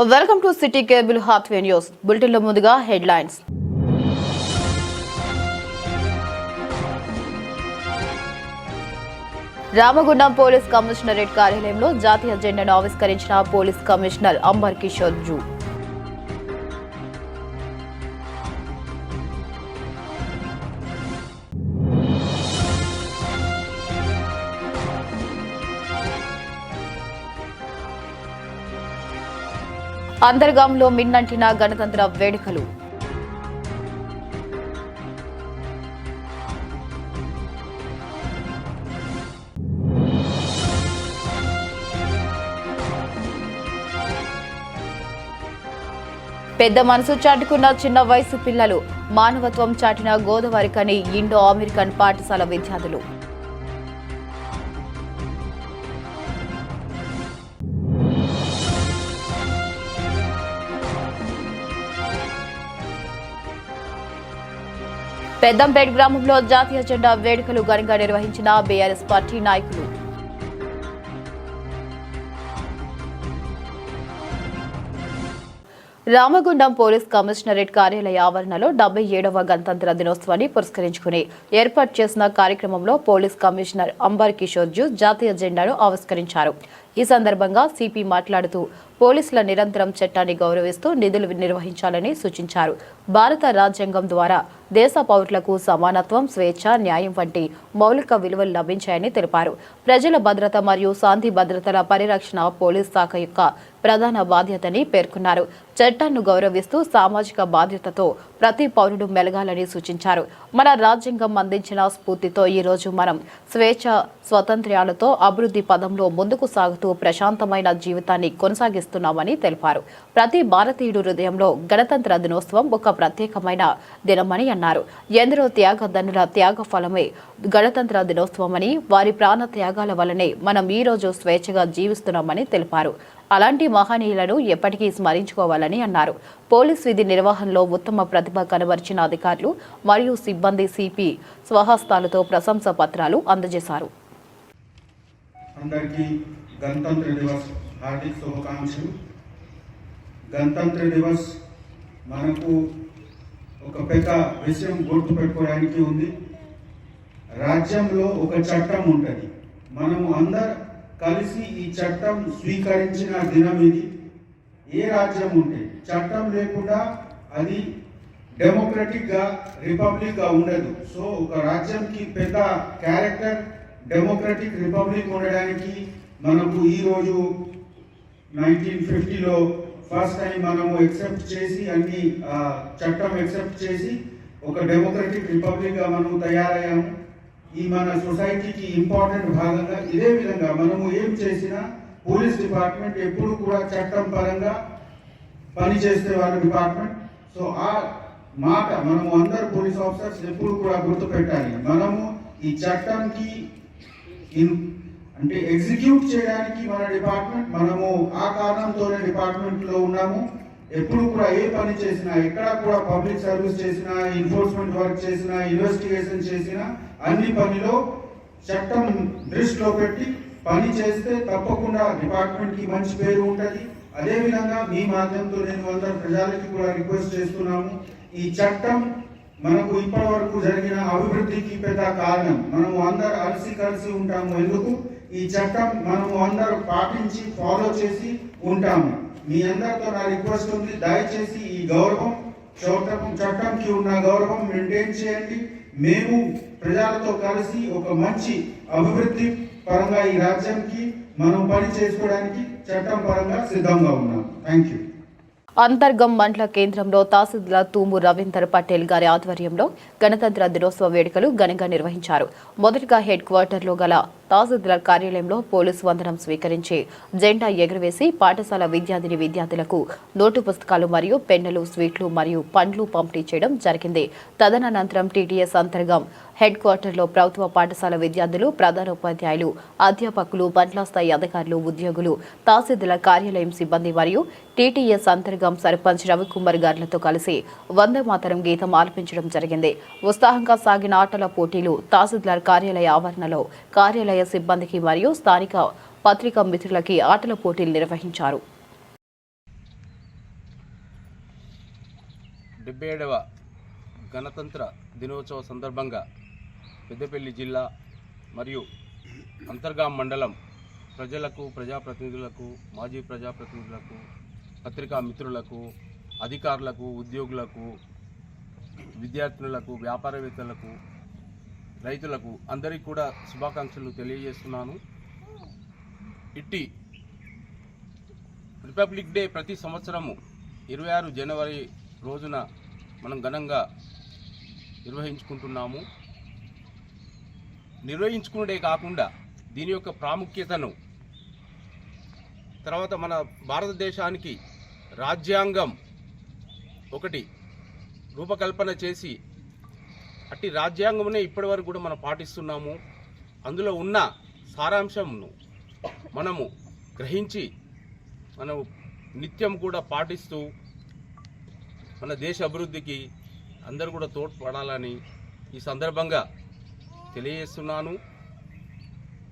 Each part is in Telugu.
Welcome to city cable Hathway news bulletin లో ముందుగా హెడ్లైన్స్. రామగుండం పోలీస్ కమిషనరేట్ కార్యాలయంలో జాతీయ జెండాను ఆవిష్కరించిన పోలీస్ కమిషనర్ అంబర్ కిషోర్ జూ. అంతర్గాంలో మిన్నంటిన గణతంత్ర వేడుకలు. పెద్ద మనసు చాటుకున్న చిన్న వయసు పిల్లలు, మానవత్వం చాటిన గోదావరికని ఇండో అమెరికన్ పాఠశాల విద్యార్థులు. పెద్దంపేట గ్రామంలో జాతీయ జెండా వేడుకలు ఘనంగా నిర్వహించిన బీఆర్ఎస్ పార్టీ నాయకులు. రామగుండం పోలీస్ కమిషనరేట్ కార్యాలయ ఆవరణలో 77వ గణతంత్ర దినోత్సవాన్ని పురస్కరించుకుని ఏర్పాటు చేసిన కార్యక్రమంలో పోలీస్ కమిషనర్ అంబర్ కిషోర్ జూ జాతీయ జెండాను ఆవిష్కరించారు. ఈ సందర్భంగా సిపి మాట్లాడుతూ పోలీసుల నిరంతరం చట్టాన్ని గౌరవిస్తూ నిధులు నిర్వహించాలని సూచించారు. భారత రాజ్యాంగం ద్వారా దేశ పౌరులకు సమానత్వం, స్వేచ్ఛ, న్యాయం వంటి మౌలిక విలువలు లభించాయని తెలిపారు. ప్రజల భద్రత మరియు శాంతి భద్రతల పరిరక్షణ పోలీస్ శాఖ యొక్క ప్రధాన బాధ్యతని పేర్కొన్నారు. చట్టాన్ని గౌరవిస్తూ సామాజిక బాధ్యతతో ప్రతి పౌరుడు మెలగాలని సూచించారు. మన రాజ్యాంగం అందించిన స్ఫూర్తితో ఈ రోజు మనం స్వేచ్ఛ, స్వాతంత్ర్యాలతో అభివృద్ధి పదంలో ముందుకు సాగుతూ ప్రశాంతమైన జీవితాన్ని కొనసాగిస్తున్నామని తెలిపారు. ప్రతి భారతీయుడు హృదయంలో గణతంత్ర దినోత్సవం ఒక ప్రత్యేకమైన దినమని అన్నారు. ఎందరో త్యాగధనుల త్యాగ ఫలమే గణతంత్ర దినోత్సవమని, వారి ప్రాణ త్యాగాల వల్లనే మనం ఈ రోజు స్వేచ్ఛగా జీవిస్తున్నామని తెలిపారు. అలాంటి మహనీయులను ఎప్పటికీ స్మరించుకోవాలని అన్నారు. పోలీస్ విధి నిర్వహణలో ఉత్తమ ప్రతిభ కనబరిచిన అధికారులు మరియు సిబ్బంది సిపి స్వహస్తాలతో ప్రశంస పత్రాలు అందజేశారు. అందరికీ గణతంత్ర దివస్ హార్దిక శుభాకాంక్షలు. గణతంత్ర దివస్ మనకు ఒక పెద్ద విషయం గుర్తుపెట్టుకోవడానికి ఉంది. రాజ్యంలో ఒక చట్టం ఉంటుంది. మనము అందరు కలిసి ఈ చట్టం స్వీకరించిన దినం ఇది. ఏ రాజ్యం ఉంటే చట్టం లేకుండా అది డెమోక్రటిక్ గా, రిపబ్లిక్ గా ఉండదు. సో ఒక రాజ్యంకి పెద్ద క్యారెక్టర్ డెమోక్రటిక్ రిపబ్లిక్ ఉండడానికి మనకు ఈ రోజు 1950లో ఫస్ట్ టైం మనము ఎక్సెప్ట్ చేసి అన్ని చట్టం ఎక్సెప్ట్ చేసి ఒక డెమోక్రటిక్ రిపబ్లిక్ గా మనము తయారయ్యాము. ఈ మన సొసైటీకి ఇంపార్టెంట్ భాగంగా ఇదే విధంగా మనము ఏం చేసినా పోలీస్ డిపార్ట్మెంట్ ఎప్పుడు కూడా చట్టం పరంగా పనిచేసే వాళ్ళ డిపార్ట్మెంట్. సో ఆ మాట మనము అందరు పోలీస్ ఆఫీసర్స్ ఎప్పుడు కూడా గుర్తుపెట్టాలి. మనము ఈ చట్టంకి అంటే ఎగ్జిక్యూట్ చేయడానికి మన డిపార్ట్మెంట్, మనము ఆ కారణంతోనే డిపార్ట్మెంట్ లో ఉన్నాము. ఎప్పుడు కూడా ఏ పని చేసినా, ఎక్కడ కూడా పబ్లిక్ సర్వీస్ చేసినా, ఎన్ఫోర్స్మెంట్ వర్క్ చేసినా, ఇన్వెస్టిగేషన్ చేసినా అన్ని పనిలో చట్టం దృష్టిలో పెట్టి పని చేస్తే తప్పకుండా డిపార్ట్మెంట్ కి మంచి పేరు ఉంటుంది. అదే విధంగా మీ మాధ్యమంతో నేను అందరు ప్రజలకి కూడా రిక్వెస్ట్ చేస్తున్నాము. ఈ చట్టం మనకు ఇప్పటి వరకు జరిగిన అభివృద్ధికి పెద్ద కారణం. మనము అందరు కలిసి ఉంటాము. ఎందుకు? ఈ చట్టం మనము అందరూ పాటించి ఫాలో చేసి ఉంటాము. మీ అందరితో నా రిక్వెస్ట్ ఉంది, దయచేసి ఈ గౌరవం, చట్టంకి ఉన్న గౌరవం మెయింటైన్ చేయండి. మేము ప్రజలతో కలిసి ఒక మంచి అభివృద్ధి పరంగా ఈ రాజ్యానికి మనం పని చేసుకోవడానికి చట్టం పరంగా సిద్ధంగా ఉన్నాం. Thank you. అంతర్గం మండల కేంద్రంలో తహసీల్దార్ తూము రవీందర్ పటేల్ గారి ఆధ్వర్యంలో గణతంత్ర దినోత్సవ వేడుకలు ఘనంగా నిర్వహించారు. మొదటిగా హెడ్ క్వార్టర్లో గల తహసీల్దార్ కార్యాలయంలో పోలీసు వందనం స్వీకరించి జెండా ఎగురవేసి పాఠశాల విద్యార్థులకు నోటు పుస్తకాలు మరియు పెన్నులు, స్వీట్లు మరియు పండ్లు పంపిణీ చేయడం జరిగింది. తదనంతరం టీటీఎస్ అంతర్గం హెడ్ క్వార్టర్లో ప్రభుత్వ పాఠశాల విద్యార్థులు, ప్రధానోపాధ్యాయులు, అధ్యాపకులు, మండల స్థాయి అధికారులు, ఉద్యోగులు, తహసీల్దార్ కార్యాలయం సిబ్బంది మరియు టీటీఎస్ అంతర్గం సర్పంచ్ రవికుమార్ గారులతో కలిసి వందే మాతరం గీతం ఆలపించడం జరిగింది. ఉత్సాహంగా సాగిన ఆటల పోటీలు తహసీల్దార్ కార్యాలయ ఆవరణలో కార్యాలయ సిబ్బందికి మరియు స్థానిక పత్రికా మిత్రులకి ఆటల పోటీలు నిర్వహించారు. 77వ గణతంత్ర దినోత్సవ సందర్భంగా పెద్దపల్లి జిల్లా మరియు అంతర్గాం మండలం ప్రజలకు, ప్రజాప్రతినిధులకు, మాజీ ప్రజాప్రతినిధులకు, పత్రికా మిత్రులకు, అధికారులకు, ఉద్యోగులకు, విద్యార్థులకు, వ్యాపారవేత్తలకు, రైతులకు అందరికీ కూడా శుభాకాంక్షలు తెలియజేస్తున్నాను. ఇట్టి రిపబ్లిక్ డే ప్రతి సంవత్సరము 26 జనవరి రోజున మనం ఘనంగా నిర్వహించుకుంటున్నాము. నిర్వహించుకునే కాకుండా దీని యొక్క ప్రాముఖ్యతను, తర్వాత మన భారతదేశానికి రాజ్యాంగం ఒకటి రూపకల్పన చేసి అట్టి రాజ్యాంగమునే ఇప్పటివరకు కూడా మనం పాటిస్తున్నాము. అందులో ఉన్న సారాంశంను మనము గ్రహించి మనం నిత్యం కూడా పాటిస్తూ మన దేశ అభివృద్ధికి అందరూ కూడా తోడ్పడాలని ఈ సందర్భంగా తెలియజేస్తున్నాను.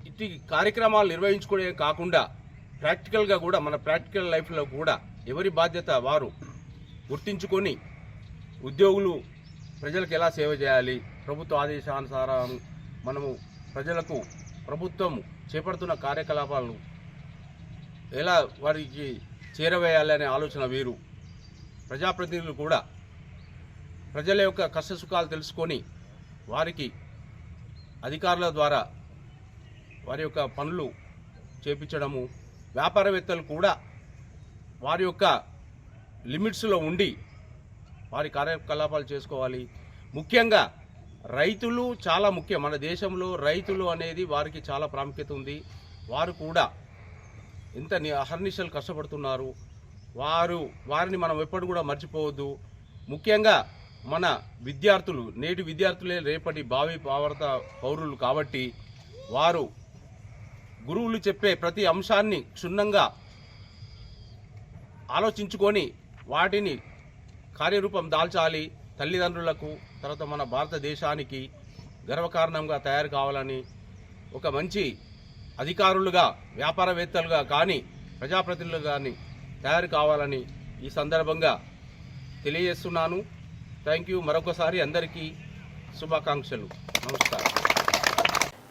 ఇట్టి కార్యక్రమాలు నిర్వహించుకోవడమే కాకుండా ప్రాక్టికల్గా కూడా మన ప్రాక్టికల్ లైఫ్లో కూడా ఎవరి బాధ్యత వారు గుర్తించుకొని ఉద్యోగులు ప్రజలకు ఎలా సేవ చేయాలి, ప్రభుత్వ ఆదేశానుసారం మనము ప్రజలకు ప్రభుత్వం చేపడుతున్న కార్యకలాపాలను ఎలా వారికి చేరవేయాలనే ఆలోచన వీరు. ప్రజాప్రతినిధులు కూడా ప్రజల యొక్క కష్టసుఖాలు తెలుసుకొని వారికి అధికారుల ద్వారా వారి యొక్క పనులు చేపించడము, వ్యాపారవేత్తలు కూడా వారి యొక్క లిమిట్స్లో ఉండి వారి కార్యకలాపాలు చేసుకోవాలి. ముఖ్యంగా రైతులు చాలా ముఖ్యం. మన దేశంలో రైతులు అనేది వారికి చాలా ప్రాముఖ్యత ఉంది. వారు కూడా ఎంత అహర్నిశలు కష్టపడుతున్నారు. వారిని మనం ఎప్పుడు కూడా మర్చిపోవద్దు. ముఖ్యంగా మన విద్యార్థులు, నేటి విద్యార్థులే రేపటి భావి భారత పౌరులు కాబట్టి వారు గురువులు చెప్పే ప్రతి అంశాన్ని క్షుణ్ణంగా ఆలోచించుకొని వాటిని కార్యరూపం దాల్చాలి. తల్లిదండ్రులకు, తర్వాత మన భారతదేశానికి గర్వకారణంగా తయారు కావాలని, ఒక మంచి అధికారులుగా, వ్యాపారవేత్తలుగా కానీ ప్రజాప్రతినిధులుగా కానీ తయారు కావాలని ఈ సందర్భంగా తెలియజేస్తున్నాను. Thank you. మరొకసారి అందరికీ శుభాకాంక్షలు. నమస్కారం.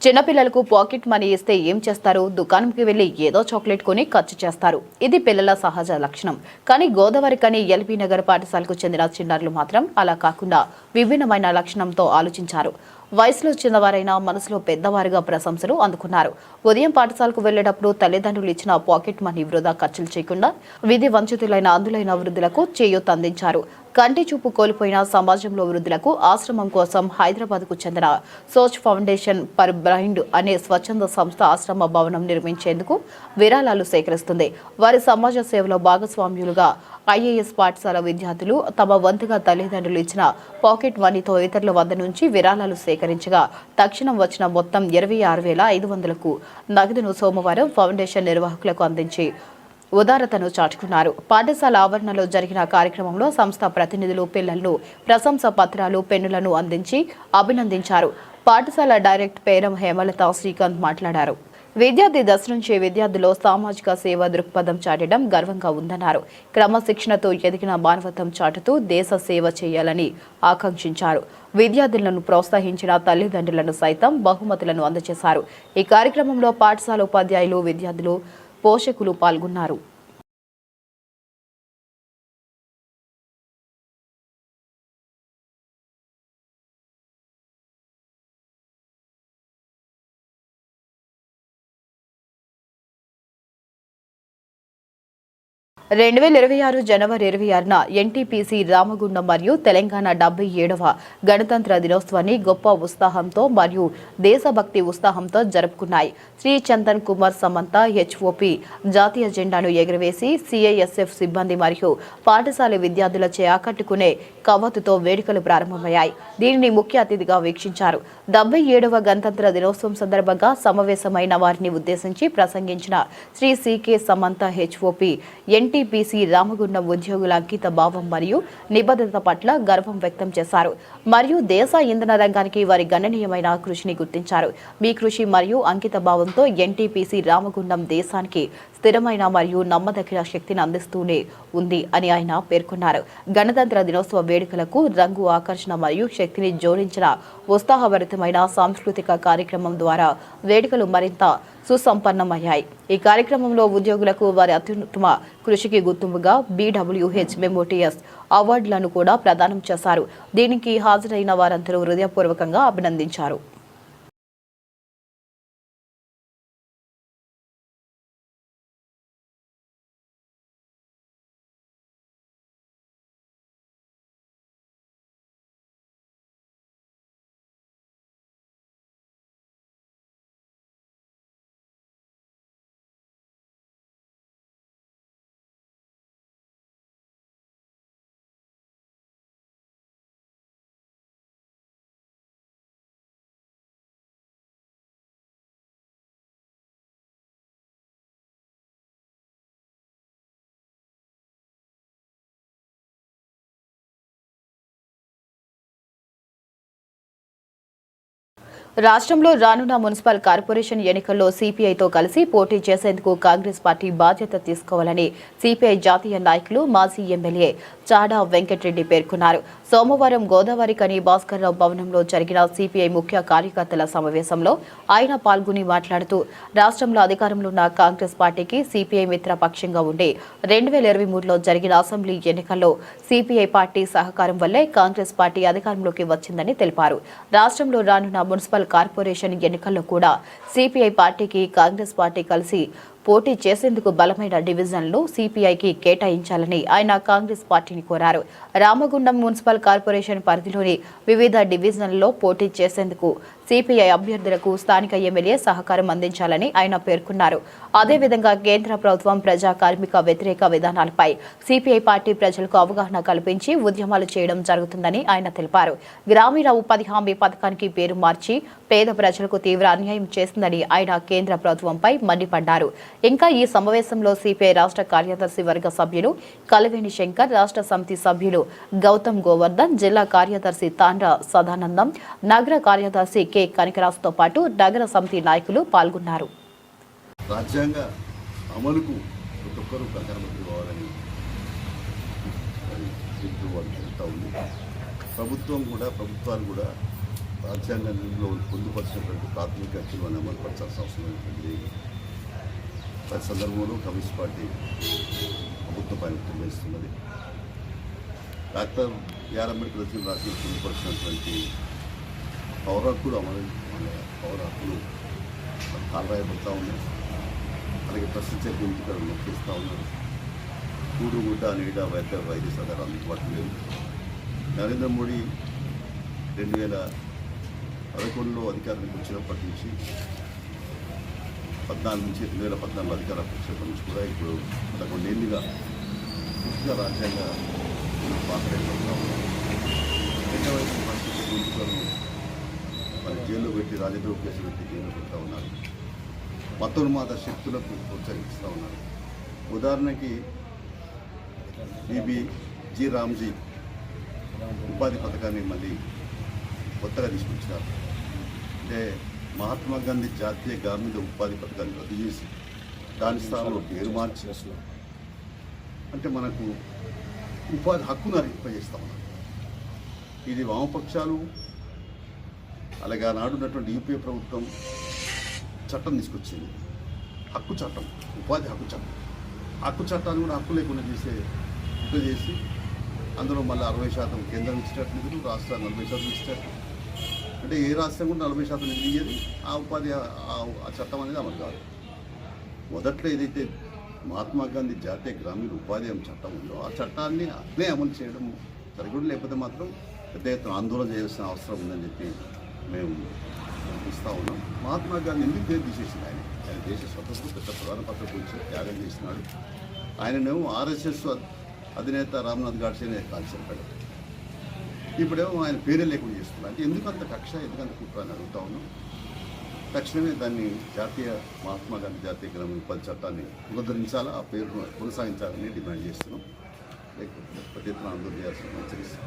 చిన్నపిల్లలకు పాకెట్ మనీ ఇస్తే ఏం చేస్తారు? దుకాణంకి వెళ్లి ఏదో చాక్లెట్ కొని ఖర్చు చేస్తారు. ఇది పిల్లల సహజ లక్షణం. కానీ గోదావరి కని ఎల్బీ నగర్ పాఠశాలకు చెందిన చిన్నారులు మాత్రం అలా కాకుండా విభిన్నమైన లక్షణంతో ఆలోచించారు. వయసులో చిన్నవారైనా మనసులో పెద్దవారుగా ప్రశంసలు అందుకున్నారు. ఉదయం పాఠశాలకు వెళ్లేటప్పుడు తల్లిదండ్రులు ఇచ్చిన పాకెట్ మనీ వృధా ఖర్చులు చేయకుండా విధి వంచితులైన అందులైన వృద్ధులకు చేయూత అందించారు. కంటి చూపు కోల్పోయిన సమాజంలో వృద్ధులకు ఆశ్రమం కోసం హైదరాబాద్కు చెందిన సోచ్ ఫౌండేషన్ ఫర్ బ్లైండ్ అనే స్వచ్ఛంద సంస్థ ఆశ్రమ భవనం నిర్మించేందుకు విరాళాలు సేకరిస్తుంది. వారి సమాజ సేవలో భాగస్వామ్యులుగా ఐఏఎస్ పాఠశాల విద్యార్థులు తమ వంతుగా తల్లిదండ్రులు ఇచ్చిన పాకెట్ మనీతో ఇతరుల వద్ద నుంచి విరాళాలు సేకరించగా తక్షణం వచ్చిన మొత్తం 26,500కు నగదును సోమవారం ఫౌండేషన్ నిర్వాహకులకు అందించి ఉదారతను చాటుకున్నారు. పాఠశాల ఆవరణలో జరిగిన కార్యక్రమంలో సంస్థ ప్రతినిధులు పిల్లలను ప్రశంస పత్రాలు, పెన్నులను అందించి అభినందించారు. పాఠశాల డైరెక్టర్ పేరం హేమలత శ్రీకాంత్ మాట్లాడారు. విద్యార్థి దశ నుంచి విద్యార్థుల్లో సామాజిక సేవ దృక్పథం చాటడం గర్వంగా ఉందన్నారు. క్రమశిక్షణతో ఎదిగిన మానవత్వం చాటుతూ దేశ సేవ చేయాలని ఆకాంక్షించారు. విద్యార్థులను ప్రోత్సహించిన తల్లిదండ్రులను సైతం బహుమతులను అందజేశారు. ఈ కార్యక్రమంలో పాఠశాల ఉపాధ్యాయులు, విద్యార్థులు, పోషకులు పాల్గొన్నారు. 2026 జనవరి 26న ఎన్టీపీసీ రామగుండం మరియు తెలంగాణ 77వ గణతంత్ర దినోత్సవాన్ని గొప్ప ఉత్సాహంతో మరియు దేశభక్తి ఉత్సాహంతో జరుపుకున్నాయి. శ్రీ చందన్ కుమార్ సమంత హెచ్ఓపీ జాతీయ జెండాను ఎగురవేసి సిఐఎస్ఎఫ్ సిబ్బంది మరియు పాఠశాల విద్యార్థులచే ఆకట్టుకునే కవ్వతుతో వేడుకలు ప్రారంభమయ్యాయి. దీనిని ముఖ్య అతిథిగా వీక్షించారు. 77వ గణతంత్ర దినోత్సవం సందర్భంగా సమావేశమైన వారిని ఉద్దేశించి ప్రసంగించిన శ్రీ సికే సమంత హెచ్ఓపీ ఎన్టీపీసీ రామగుండం ఉద్యోగుల అంకిత భావం మరియు నిబద్ధత పట్ల గర్వం వ్యక్తం చేశారు మరియు దేశ ఇంధన రంగానికి వారి గణనీయమైన కృషిని గుర్తించారు. మీ కృషి మరియు అంకిత భావంతో ఎన్టీపీసీ రామగుండం దేశానికి స్థిరమైన మరియు నమ్మదగిన శక్తిని అందిస్తూనే ఉంది అని ఆయన పేర్కొన్నారు. గణతంత్ర దినోత్సవ వేడుకలకు రంగు, ఆకర్షణ మరియు శక్తిని జోడించిన ఉత్సాహభరితమైన సాంస్కృతిక కార్యక్రమం ద్వారా వేడుకలు మరింత సుసంపన్నమయ్యాయి. ఈ కార్యక్రమంలో ఉద్యోగులకు వారి అత్యుత్తమ కృషికి గుర్తింపుగా BWH మెమోరియస్ అవార్డులను కూడా ప్రదానం చేశారు. దీనికి హాజరైన వారందరూ హృదయపూర్వకంగా అభినందించారు. రాష్ట్రంలో రానున్న మున్సిపల్ కార్పొరేషన్ ఎన్నికల్లో సిపిఐతో కలిసి పోటీ చేసేందుకు కాంగ్రెస్ పార్టీ బాధ్యత తీసుకోవాలని సిపిఐ జాతీయ నాయకులు మాజీ ఎమ్మెల్యే చాడా వెంకటరెడ్డి పేర్కొన్నారు. సోమవారం గోదావరి కని భాస్కర్రావు భవనంలో జరిగిన సిపిఐ ముఖ్య కార్యకర్తల సమావేశంలో ఆయన పాల్గొని మాట్లాడుతూ రాష్ట్రంలో అధికారంలో ఉన్న కాంగ్రెస్ పార్టీకి సిపిఐ మిత్రపక్షంగా ఉండి 2023లో జరిగిన అసెంబ్లీ ఎన్నికల్లో సిపిఐ పార్టీ సహకారం వల్లే కాంగ్రెస్ పార్టీ అధికారంలోకి వచ్చిందని తెలిపారు. రాష్ట్రంలో రానున్న మున్సిపల్ కార్పొరేషన్ ఎన్నికల్లో కూడా సిపిఐ పార్టీకి కాంగ్రెస్ పార్టీ కలిసి పోటీ చేసేందుకు బలమైన డివిజన్లు సిపిఐకి కేటాయించాలని ఆయన కాంగ్రెస్ పార్టీని కోరారు. రామగుండం మున్సిపల్ కార్పొరేషన్ పరిధిలోని వివిధ డివిజన్లలో పోటీ చేసేందుకు సిపిఐ అభ్యర్థులకు స్థానిక ఎమ్మెల్యే సహకారం అందించాలని ఆయన పేర్కొన్నారు. అదేవిధంగా కేంద్ర ప్రభుత్వం ప్రజా కార్మిక వ్యతిరేక విధానాలపై సిపిఐ పార్టీ ప్రజలకు అవగాహన కల్పించి ఉద్యమాలు చేయడం జరుగుతుందని ఆయన తెలిపారు. గ్రామీణ ఉపాధి హామీ పథకానికి పేరు మార్చి పేద ప్రజలకు తీవ్ర అన్యాయం చేసిందని ఆయన కేంద్ర ప్రభుత్వంపై మండిపడ్డారు. ఇంకా ఈ సమావేశంలో సిపిఐ రాష్ట్ర కార్యదర్శి వర్గ సభ్యులు కలవేణి శంకర్, రాష్ట్ర సమితి సభ్యులు గౌతమ్ గోవర్ధన్, జిల్లా కార్యదర్శి తాండ్ర సదానందం, నగర కార్యదర్శి కె కనకరాజుతో పాటు నగర సమితి నాయకులు పాల్గొన్నారు. రాజ్యాంగ అమలుకు ప్రతి ఒక్కరూ ప్రధానమంత్రి కావాలని ఉంది. ప్రభుత్వాలు కూడా రాజ్యాంగంలో పొందుపరిచినటువంటి ప్రాథమిక హక్కులను అమలుపరచాల్సిన అవసరం ఉంటుంది. ప్రతి సందర్భంలో కమ్యూనిస్ట్ పార్టీ ప్రభుత్వం పైన నిర్వహిస్తున్నది. డాక్టర్ బిఆర్ అంబేద్కర్ రాజ్యం పొందుపరిచినటువంటి పౌర హక్కులు పౌర హక్కులు కాలరాయబడుతూ ఉన్నాయి. అలాగే ప్రశ్నించే ఎంపికలు నొక్కిస్తూ ఉన్నారు. కూడు గుడ్డ నీడ వైద్య సదాలు అందుబాటులో లేవు. నరేంద్ర మోడీ 2011లో అధికారానికి వచ్చినప్పటి నుంచి 2014 అధికారానికి వచ్చినప్పటి నుంచి కూడా ఇప్పుడు 11 ఏళ్ళుగా పూర్తిగా రాజ్యాంగ పాత్రపడుతూ ఉన్నారు. రెండవైపు పరిస్థితులను మరి జైల్లో పెట్టి రాజద్రోహ కేసులు పెట్టి జైల్లో పెడతా ఉన్నారు. మతోన్మాద శక్తులకు ప్రోత్సహిస్తూ ఉన్నారు. ఉదాహరణకి BBG రామ్జీ ఉపాధి పథకాన్ని మళ్ళీ కొత్తగా తీసుకొచ్చినారు. అంటే మహాత్మా గాంధీ జాతీయ గ్రామీణ ఉపాధి పథకాన్ని రద్దు చేసి దాని స్థానంలో పేరు మార్చి అంటే మనకు ఉపాధి హక్కును అరిగింపజేస్తా ఉన్నారు. ఇది వామపక్షాలు అలాగే ఆనాడున్నటువంటి యూపీఏ ప్రభుత్వం చట్టం తీసుకొచ్చింది. హక్కు చట్టం, ఉపాధి హక్కు చట్టం. హక్కు చట్టాన్ని కూడా హక్కు లేకుండా చేసి అందులో మళ్ళీ 60% కేంద్రం ఇచ్చేటట్టు నిధులు, రాష్ట్రాలు 40% ఇచ్చేటట్టు. అంటే ఏ రాష్ట్రం కూడా 40% నిధులు ఇయ్యేది, ఆ ఉపాధి ఆ చట్టం అనేది అమలు కాదు. మొదట్లో ఏదైతే మహాత్మా గాంధీ జాతీయ గ్రామీణ ఉపాధి చట్టం ఉందో ఆ చట్టాన్ని అదే అమలు చేయడం సరిగ్గా, లేకపోతే మాత్రం పెద్ద ఎత్తున ఆందోళన చేయాల్సిన అవసరం ఉందని చెప్పి మేము ఇస్తూ ఉన్నాం. మహాత్మా గాంధీ ఎందుకు పేరు తీసేసింది? ఆయన దేశ స్వతంత్రం పెద్ద ప్రధాన పాత్ర గురించి త్యాగం చేసినాడు. ఆయననేమో RSS అధినేత రామ్నాథ్ గాడ్సేనే కాల్చి చెప్పాడు. ఇప్పుడేమో ఆయన పేరే లేకుండా చేస్తున్నారు. అంటే ఎందుకంత కక్ష, ఎందుకంత కుట్ర అని అడుగుతా ఉన్నాం. తక్షణమే దాన్ని మహాత్మా గాంధీ జాతీయ గ్రామీణ ఉపాధి చట్టాన్ని పునరుద్ధరించాలా, ఆ పేరును కొనసాగించాలని డిమాండ్ చేస్తున్నాం. లేకపోతే పెద్ద ఎత్తున ఆందోళన చేయాల్సిన హెచ్చరిస్తాం.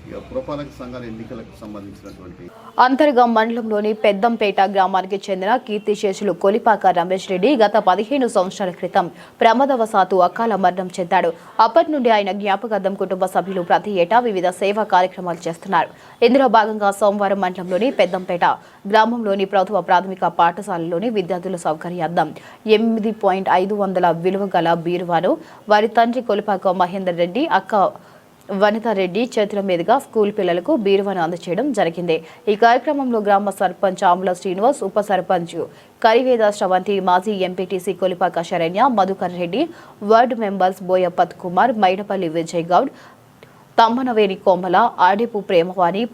ఇక పురపాలక సంఘాల ఎన్నికలకు సంబంధించినటువంటి అంతర్గం మండలంలోని పెద్దంపేట గ్రామానికి చెందిన కీర్తిశేషులు కొలిపాక రమేష్ రెడ్డి గత 15 సంవత్సరాల క్రితం ప్రమాదవశాత్తు అకాల మరణం చెందాడు. అప్పటి నుండి ఆయన జ్ఞాపకార్థం కుటుంబ సభ్యులు ప్రతి ఏటా వివిధ సేవా కార్యక్రమాలు చేస్తున్నారు. ఇందులో భాగంగా సోమవారం మండలంలోని పెద్దంపేట గ్రామంలోని ప్రభుత్వ ప్రాథమిక పాఠశాలలోని విద్యార్థుల సౌకర్యార్థం 8,500 విలువ గల బీరువాను వారి తండ్రి కొలిపాక మహేందర్ రెడ్డి, అక్క వనితారెడ్డి చేతుల మీదుగా స్కూల్ పిల్లలకు బీరువాను అందజేయడం జరిగింది. ఈ కార్యక్రమంలో గ్రామ సర్పంచ్ ఆముల శ్రీనివాస్, ఉప సర్పంచ్ కరివేద శ్రవంతి, మాజీ MPTC Kolipaka Saranya, Madhukar Reddy, ward members Boyapath Kumar, Maidapalli Vijay Goud, Tammanaveni Komala, Adipu Premavani,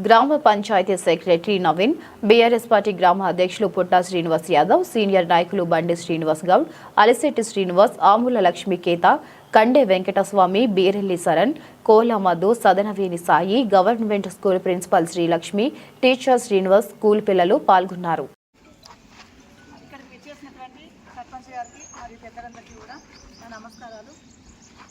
గ్రామ panchayat secretary Naveen, BRS party గ్రామ అధ్యక్షులు పుట్టా శ్రీనివాస్ యాదవ్, సీనియర్ నాయకులు Bandi Srinivas Goud, Alishetti Srinivas, Amula Lakshmiketha, Kande Venkataswamy, Beerelli Sharan, Kola Madhu, Sadanaveni Sai, government school principal Srilakshmi, teacher Srinivas, school పిల్లలు పాల్గొన్నారు.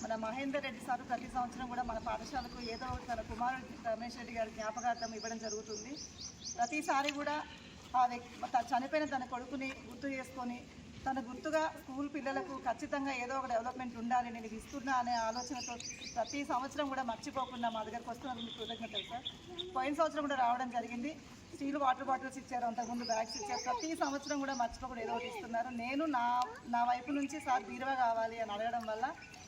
మన మహేందర్ రెడ్డి సార్ ప్రతి సంవత్సరం కూడా మన పాఠశాలకు ఏదో తన కుమారుడు రమేష్ రెడ్డి గారి జ్ఞాపకార్థం ఇవ్వడం జరుగుతుంది. ప్రతిసారి కూడా చనిపోయిన తన కొడుకుని గుర్తు చేసుకొని తన గుర్తుగా స్కూల్ పిల్లలకు ఖచ్చితంగా ఏదో ఒక డెవలప్మెంట్ ఉండాలి, నేను ఇది ఇస్తున్నా అనే ఆలోచనతో ప్రతి సంవత్సరం కూడా మర్చిపోకుండా మా దగ్గరకు వస్తున్నందుకు కృతజ్ఞతలు సార్. పోయిన సంవత్సరం కూడా రావడం జరిగింది. స్టీల్ వాటర్ బాటిల్స్ ఇచ్చారు, అంతకుముందు బ్యాగ్స్ ఇచ్చారు. ప్రతి సంవత్సరం కూడా మర్చిపోకుండా ఏదో ఒకటి ఇస్తున్నారు. నేను నా వైపు నుంచి సార్ బీరువా కావాలి అని అడగడం వల్ల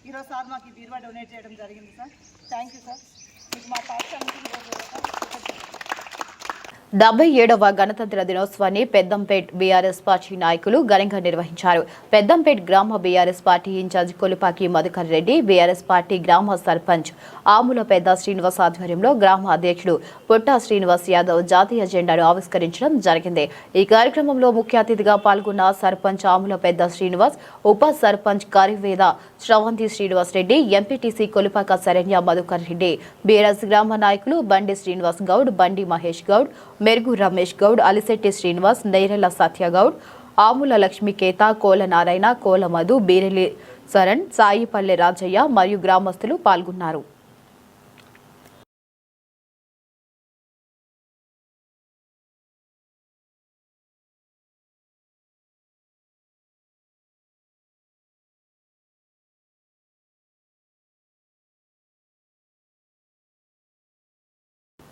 ఈరోజు సార్ మాకు ఈ బీరువా డొనేట్ చేయడం జరిగింది సార్. Thank you sir. మీకు మా పాఠశాల 77వ గణతంత్ర దినోత్సవాన్ని పెద్దంపేట్ బీఆర్ఎస్ పార్టీ నాయకులు ఘనంగా నిర్వహించారు. పెద్దంపేట్ గ్రామ BRS party incharge Kolipaki Madhukar Reddy, BRS party గ్రామ సర్పంచ్ ఆముల పెద్ద శ్రీనివాస్ ఆధ్వర్యంలో గ్రామ అధ్యక్షుడు పుట్టా శ్రీనివాస్ యాదవ్ జాతీయ జెండాను ఆవిష్కరించడం జరిగింది. ఈ కార్యక్రమంలో ముఖ్య అతిథిగా పాల్గొన్న సర్పంచ్ ఆముల పెద్ద శ్రీనివాస్, ఉప సర్పంచ్ కరివేద శ్రవంతి శ్రీనివాస్ రెడ్డి, ఎంపీటీసీ కొలిపాక శరణ్య, మధుకర్ రెడ్డి, బీఆర్ఎస్ గ్రామ నాయకులు బండి శ్రీనివాస్ గౌడ్, బండి మహేష్ గౌడ్, మెరుగు రమేష్ గౌడ్, అలిశెట్టి శ్రీనివాస్, నైరెల సత్యగౌడ్, ఆముల లక్ష్మీకేత, కోల నారాయణ, కోల మధు, బీరెల్లి శరణ్, సాయిపల్లె రాజయ్య మరియు గ్రామస్తులు పాల్గొన్నారు.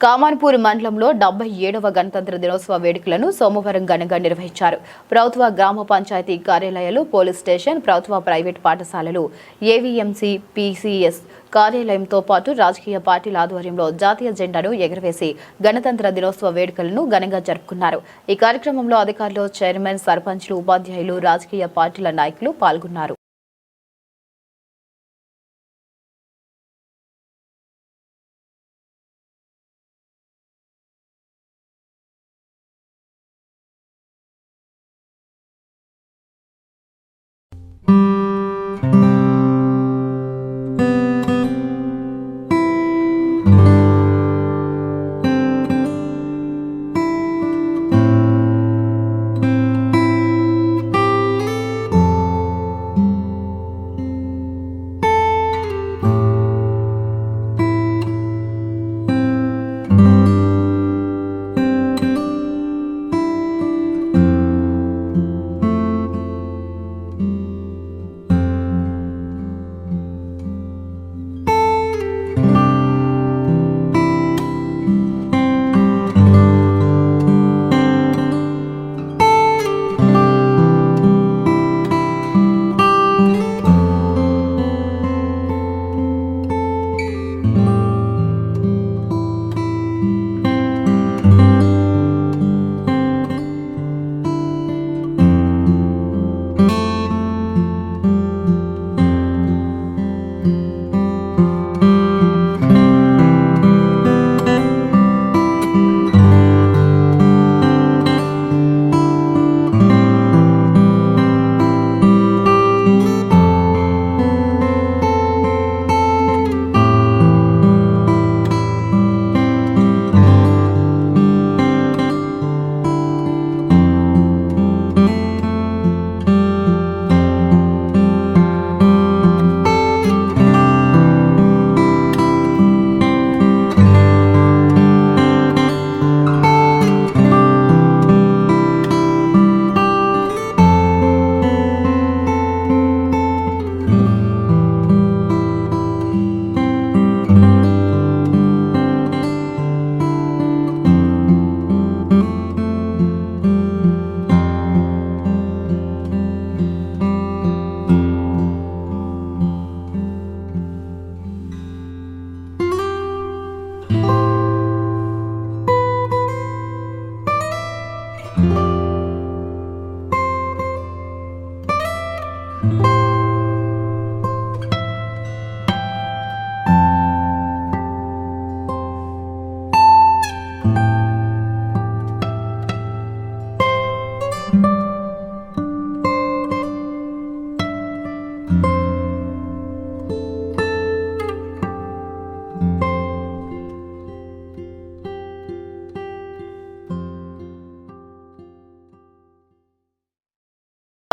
కామాన్పూర్ మండలంలో 77వ గణతంత్ర దినోత్సవ వేడుకలను సోమవారం ఘనంగా నిర్వహించారు. ప్రభుత్వ గ్రామ పంచాయతీ కార్యాలయాలు, పోలీస్ స్టేషన్, ప్రభుత్వ ప్రైవేట్ పాఠశాలలు, ఏవీఎంసీ, పీసీఎస్ కార్యాలయంతో పాటు రాజకీయ పార్టీల ఆధ్వర్యంలో జాతీయ జెండాను ఎగురవేసి గణతంత్ర దినోత్సవ వేడుకలను ఘనంగా జరుపుకున్నారు. ఈ కార్యక్రమంలో అధికారులు, చైర్మన్, సర్పంచ్లు, ఉపాధ్యాయులు, రాజకీయ పార్టీల నాయకులు పాల్గొన్నారు.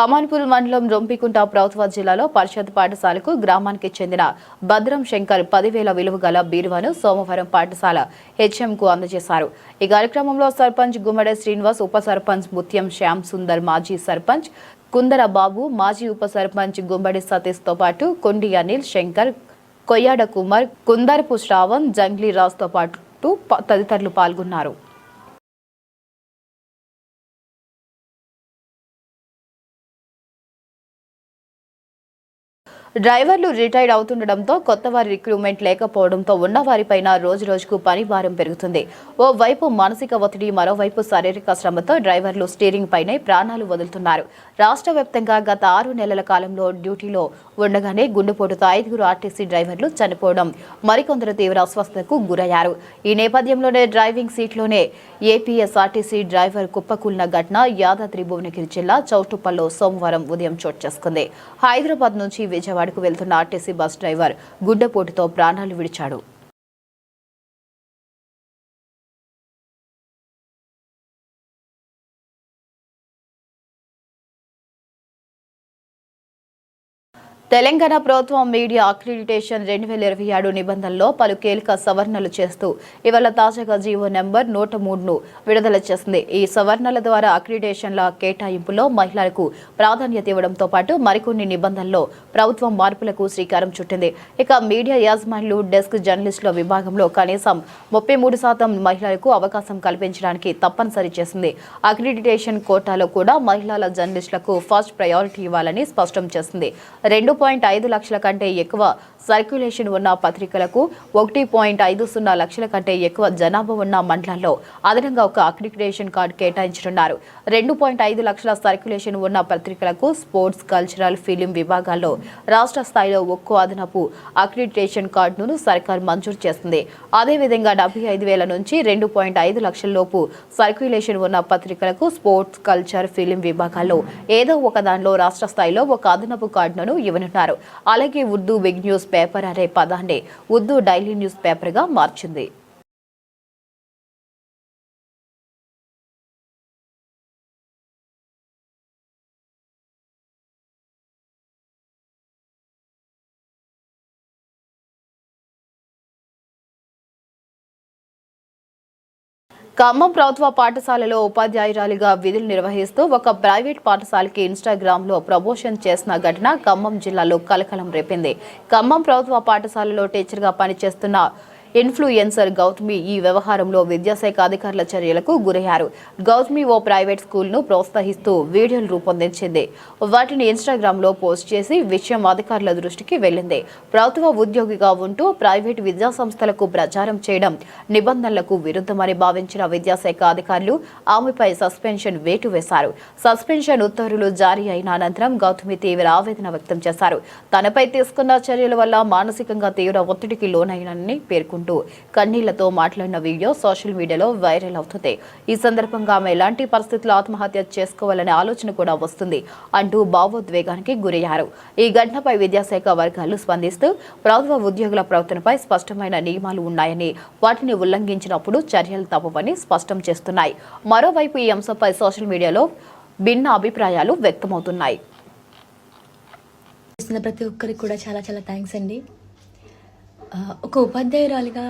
కమాన్పూర్ మండలం రొంపికుంట ప్రభుత్వ జిల్లాలో పరిషత్ పాఠశాలకు గ్రామానికి చెందిన భద్రం శంకర్ 10,000 విలువ గల బీరువాను సోమవారం పాఠశాల హెచ్ఎంకు అందజేశారు. ఈ కార్యక్రమంలో సర్పంచ్ గుమ్మడి శ్రీనివాస్, ఉప సర్పంచ్ ముత్యం శ్యామ్ సుందర్, మాజీ సర్పంచ్ కుందర బాబు, మాజీ ఉప సర్పంచ్ గుమ్మడి సతీష్ తో పాటు కొండి అనిల్, శంకర్, కొయ్యాడ కుమార్, కుందరపు శ్రావణ్, జంగ్లీ రాజ్ తో పాటు తదితరులు పాల్గొన్నారు. డ్రైవర్లు రిటైర్డ్ అవుతుండటంతో కొత్త వారి రిక్రూట్మెంట్ లేకపోవడంతో ఉన్నవారిపైన రోజురోజుకు పని భారం పెరుగుతుంది. ఓ వైపు మానసిక ఒత్తిడి, మరోవైపు శారీరక శ్రమతో డ్రైవర్లు స్టీరింగ్ పైనే ప్రాణాలు వదులుతున్నారు. రాష్ట్ర వ్యాప్తంగా గత 6 నెలల కాలంలో డ్యూటీలో ఉండగానే గుండెపోటుతో 5 ఆర్టీసీ డ్రైవర్లు చనిపోవడం, మరికొందరు తీవ్ర అస్వస్థతకు గురయ్యారు. ఈ నేపథ్యంలోనే డ్రైవింగ్ సీట్లోనే ఏపీఎస్ఆర్టీసీ డ్రైవర్ కుప్పకూలిన ఘటన యాదాద్రి భువనగిరి జిల్లా చౌటుప్పల్లో సోమవారం ఉదయం చోటు చేసుకుంది. హైదరాబాద్ నుంచి విజయవాడకు వెళ్తున్న ఆర్టీసీ బస్ డ్రైవర్ గుండెపోటుతో ప్రాణాలు విడిచాడు. తెలంగాణ ప్రభుత్వం మీడియా అక్రిడిటేషన్ 2027 నిబంధనల్లో పలు కీలక సవరణలు చేస్తూ ఇవాళ తాజాగా జీవో నెంబర్ 103ను విడుదల చేసింది. ఈ సవరణల ద్వారా అక్రిడిటేషన్ల కేటాయింపులో మహిళలకు ప్రాధాన్యత ఇవ్వడంతో పాటు మరికొన్ని నిబంధనల్లో ప్రభుత్వం మార్పులకు శ్రీకారం చుట్టింది. ఇక మీడియా యాజమాన్యులు, డెస్క్ జర్నలిస్టుల విభాగంలో కనీసం 33% మహిళలకు అవకాశం కల్పించడానికి తప్పనిసరి చేసింది. అక్రిడిటేషన్ కోటాలో కూడా మహిళల జర్నలిస్టులకు ఫస్ట్ ప్రయారిటీ ఇవ్వాలని స్పష్టం చేసింది. 2.5 లక్షల కంటే ఎక్కువ సర్క్యులేషన్ ఉన్న పత్రికలకు 1.50 లక్షల కంటే ఎక్కువ జనాభా ఉన్న మండలాల్లో అదనంగా ఒక అక్రిడిటేషన్ కార్డు కేటాయించనున్నారు. 2.5 లక్షల సర్క్యులేషన్ ఉన్న పత్రికలకు స్పోర్ట్స్, కల్చరల్, ఫిలిం విభాగాల్లో రాష్ట్ర స్థాయిలో ఒక్కో అదనపు అక్రిడిటేషన్ కార్డును సర్కార్ మంజూరు చేసింది. అదేవిధంగా 75,000 నుంచి 2.5 లక్షల లోపు సర్క్యులేషన్ ఉన్న పత్రికలకు స్పోర్ట్స్, కల్చర్, ఫిలిం విభాగాల్లో ఏదో ఒక దానిలో రాష్ట్ర స్థాయిలో ఒక అదనపు కార్డును ఇవ్వనున్నారు. అలాగే ఉర్దూ బిగ్ న్యూస్ పేపర్ అనే పదాన్ని ఉర్దూ డైలీ న్యూస్ పేపర్ గా మార్చింది. ఖమ్మం ప్రభుత్వ పాఠశాలలో ఉపాధ్యాయురాలిగా విధులు నిర్వహిస్తూ ఒక ప్రైవేట్ పాఠశాలకి ఇన్స్టాగ్రామ్లో ప్రమోషన్ చేసిన ఘటన ఖమ్మం జిల్లాలో కలకలం రేపింది. ఖమ్మం ప్రభుత్వ పాఠశాలలో టీచర్గా పనిచేస్తున్న ఇన్ఫ్లుయెన్సర్ గౌతమి ఈ వ్యవహారంలో విద్యాశాఖ అధికారుల చర్యలకు గురయ్యారు. గౌతమి ఓ ప్రైవేట్ స్కూల్ను ప్రోత్సహిస్తూ వీడియోలు రూపొందించింది. వాటిని ఇన్స్టాగ్రామ్లో పోస్ట్ చేసి విషయం అధికారుల దృష్టికి వెళ్లింది. ప్రభుత్వ ఉద్యోగిగా ఉంటూ ప్రైవేట్ విద్యా సంస్థలకు ప్రచారం చేయడం నిబంధనలకు విరుద్ధమని భావించిన విద్యాశాఖ అధికారులు ఆమెపై సస్పెన్షన్ వేటు వేశారు. సస్పెన్షన్ ఉత్తర్వులు జారీ అయిన అనంతరం గౌతమి తీవ్ర ఆవేదన వ్యక్తం చేశారు. తనపై తీసుకున్న చర్యల వల్ల మానసికంగా తీవ్ర ఒత్తిడికి లోనైనని పేర్కొంటూ కన్నీళ్లతో మాట్లాడిన వీడియో సోషల్ మీడియాలో వైరల్ అవుతుంది. ఈ సందర్భంగా ఆమె ఎలాంటి పరిస్థితుల్లో ఆత్మహత్య చేసుకోవాలనే ఆలోచన కూడా వస్తుంది అంటూ భావోద్వేగానికి గురయ్యారు. ఈ ఘటనపై విద్యాశాఖ వర్గాలు స్పందిస్తూ ప్రభుత్వ ఉద్యోగుల ప్రవర్తనపై స్పష్టమైన నియమాలు ఉన్నాయని, వాటిని ఉల్లంఘించినప్పుడు చర్యలు తప్పవని స్పష్టం చేస్తున్నాయి. మరోవైపు ఈ అంశంపై సోషల్ మీడియాలో భిన్న అభిప్రాయాలు వ్యక్తమవుతున్నాయి. ప్రతి ఒక్కరికి కూడా చాలా చాలా థ్యాంక్స్ అండి. ఒక ఉపాధ్యాయురాలిగా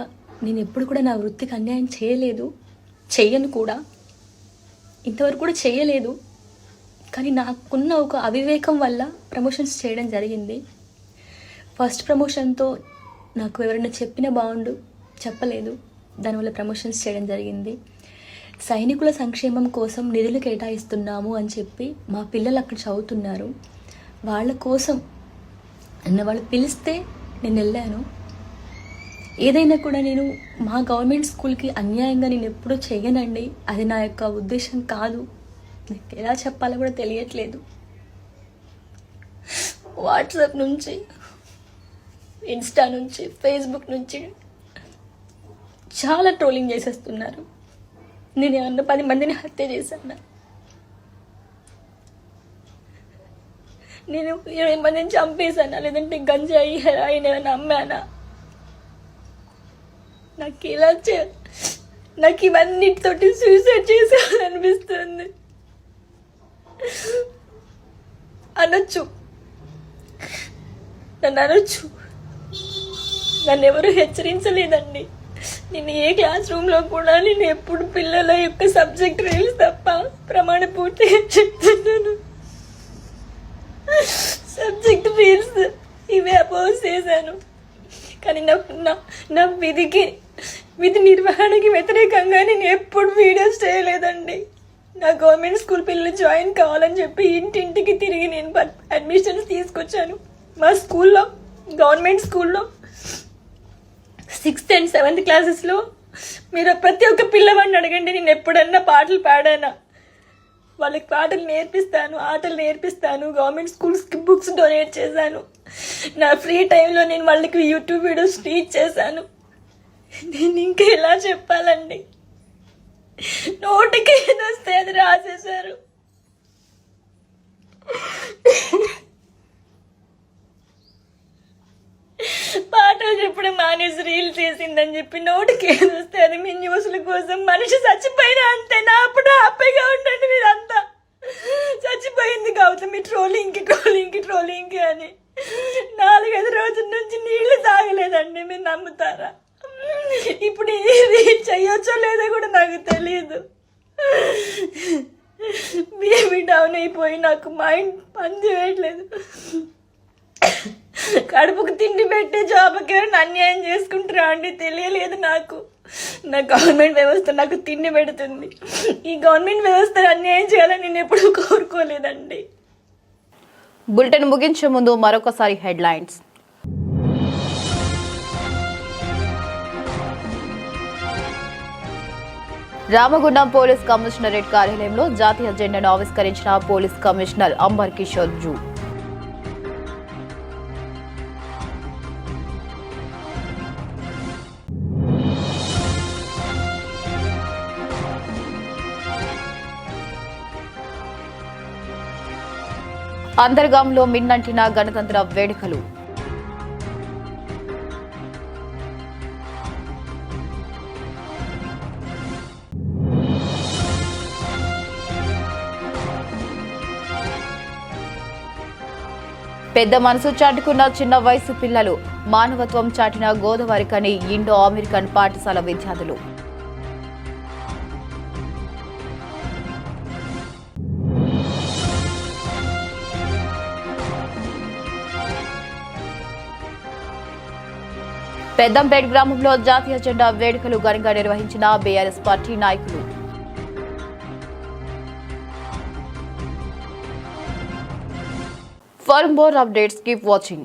నేను ఎప్పుడు కూడా నా వృత్తికి అన్యాయం చేయలేదు, చెయ్యను కూడా, ఇంతవరకు కూడా చేయలేదు. కానీ నాకున్న ఒక అవివేకం వల్ల ప్రమోషన్స్ చేయడం జరిగింది. ఫస్ట్ ప్రమోషన్తో నాకు ఎవరైనా చెప్పినా బాగుండు, చెప్పలేదు, దానివల్ల ప్రమోషన్స్ చేయడం జరిగింది. సైనికుల సంక్షేమం కోసం నిధులు కేటాయిస్తున్నాము అని చెప్పి మా పిల్లలు అక్కడ చదువుతున్నారు. వాళ్ళ కోసం వాళ్ళు పిలిస్తే నేను వెళ్ళాను. ఏదైనా కూడా నేను మా గవర్నమెంట్ స్కూల్కి అన్యాయంగా నేను ఎప్పుడూ చెయ్యనండి. అది నా యొక్క ఉద్దేశం కాదు. నాకు ఎలా చెప్పాలో కూడా తెలియట్లేదు. వాట్సాప్ నుంచి, ఇన్స్టా నుంచి, ఫేస్బుక్ నుంచి చాలా ట్రోలింగ్ చేసేస్తున్నారు. నేను ఏమన్నా 10 మందిని హత్య చేశాను, నేను 20 మందిని చంపేశానా, లేదంటే గంజాయి, హెరాయిన్ ఏమైనా అమ్మానా? నాకు ఇవన్నిటితోటి సూసైడ్ చేసేయాలనిపిస్తుంది. అనొచ్చు, నన్ను అనొచ్చు. నన్ను ఎవరు హెచ్చరించలేదండి. నేను ఏ క్లాస్ రూమ్లో కూడా నేను ఎప్పుడు పిల్లల యొక్క సబ్జెక్ట్ రీల్స్ తప్ప ప్రమాణ పూర్తిగా చెప్తున్నాను. సబ్జెక్ట్ రీల్స్ ఇవే అపోజ్ చేశాను. కానీ నా విధి నిర్వహణకి వ్యతిరేకంగా నేను ఎప్పుడు వీడియోస్ చేయలేదండి. నా గవర్నమెంట్ స్కూల్ పిల్లలు జాయిన్ కావాలని చెప్పి ఇంటింటికి తిరిగి నేను అడ్మిషన్స్ తీసుకొచ్చాను. మా స్కూల్లో, గవర్నమెంట్ స్కూల్లో 6th and 7th క్లాసెస్లో మీరు ప్రతి ఒక్క పిల్లవాడిని అడగండి, నేను ఎప్పుడన్నా పాటలు పాడానా. వాళ్ళకి పాటలు నేర్పిస్తాను, ఆటలు నేర్పిస్తాను. గవర్నమెంట్ స్కూల్స్కి బుక్స్ డొనేట్ చేశాను. నా ఫ్రీ టైంలో నేను వాళ్ళకి యూట్యూబ్ వీడియోస్ టీచ్ చేశాను. నేను ఇంకా ఎలా చెప్పాలండి? నోటికి ఏదొస్తే అది రాసేశారు. పాటలు చెప్పడం మానేసి రీల్ చేసిందని చెప్పి నోటికి ఏదొస్తే అది మీ న్యూస్ల కోసం. మనిషి చచ్చిపోయినా అంతే. నా అప్పుడు హ్యాపీగా ఉండండి మీరంతా. చచ్చిపోయింది కావచ్చు మీ ట్రోలింగ్కి అని 4-5 రోజుల నుంచి నీళ్లు తాగలేదండి. మీరు నమ్ముతారా? ఇప్పుడు ఇది చెయ్యొచ్చో లేదో కూడా నాకు తెలియదు. బీపీ డౌన్ అయిపోయి నాకు మైండ్ పని చేయట్లేదు. కడుపుకు తిండి పెట్టే జాబ్కి ఎవరైనా అన్యాయం చేసుకుంటారా అండి? తెలియలేదు నాకు. నా గవర్నమెంట్ వ్యవస్థ నాకు తిండి పెడుతుంది. ఈ గవర్నమెంట్ వ్యవస్థ అన్యాయం చేయాలని నేను ఎప్పుడూ కోరుకోలేదండి. బులెటిన్ ముగించే ముందు మరొకసారి హెడ్లైన్స్. రామగుండం పోలీస్ కమిషనరేట్ కార్యాలయంలో జాతీయ జెండాను ఆవిష్కరించిన పోలీస్ కమిషనర్ అంబర్ కిషోర్ జూ. అంతర్గాంలో మిన్నంటిన గణతంత్ర వేడుకలు. పెద్ద మనసు చాటుకున్న చిన్న వయసు పిల్లలు, మానవత్వం చాటిన గోదావరికని ఇండో అమెరికన్ పాఠశాల విద్యార్థులు. పెద్దంపేట గ్రామంలో జాతీయ జెండా వేడుకలు ఘనంగా నిర్వహించిన బీఆర్ఎస్ పార్టీ నాయకులు. For more updates, keep watching.